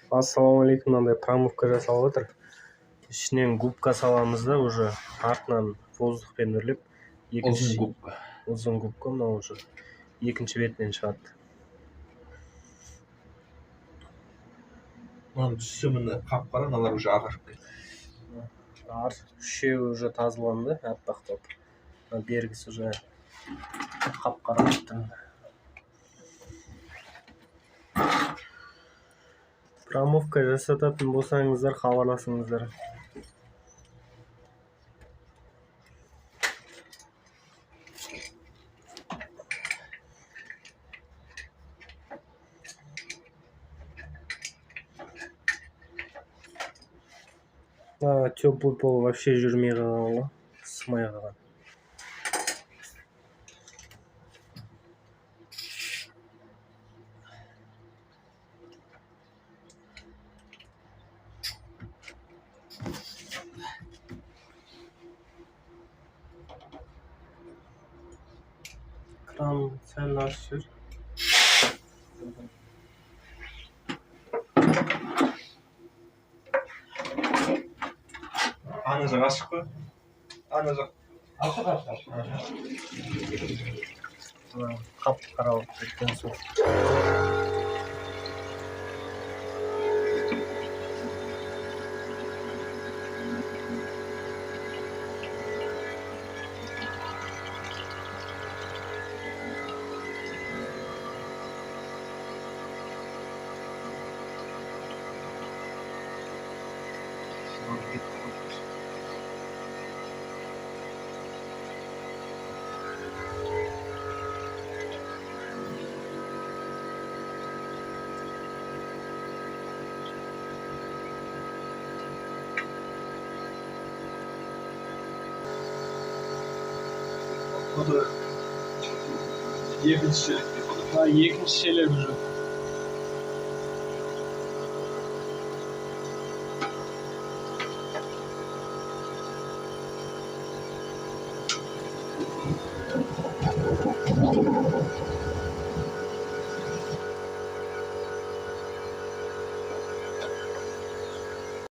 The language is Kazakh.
Ассалаумағалейкум. Мынандай промывка жасалып отыр. Ішінен губка саламыз да, уже артынан воздухпен үрлеп, ұзын губка мынау уже екінші бетінен шығады. Мынаның түсі міне қап-қара, мыналар уже ағарып кетті. Үшеуі уже тазаланды, аппақтап. Бергісі уже қап-қара. Промывка жасататын болсаңыздар, хабарласыңыздар. Теплый пол вообще жүрмей қалған ғой, сымай қалған. Кран сәл ашып жүр. Ана жақ ашық қой. Ана жақ ашық. Қап-қара болып кеткен су. Burada екінші шелек уже.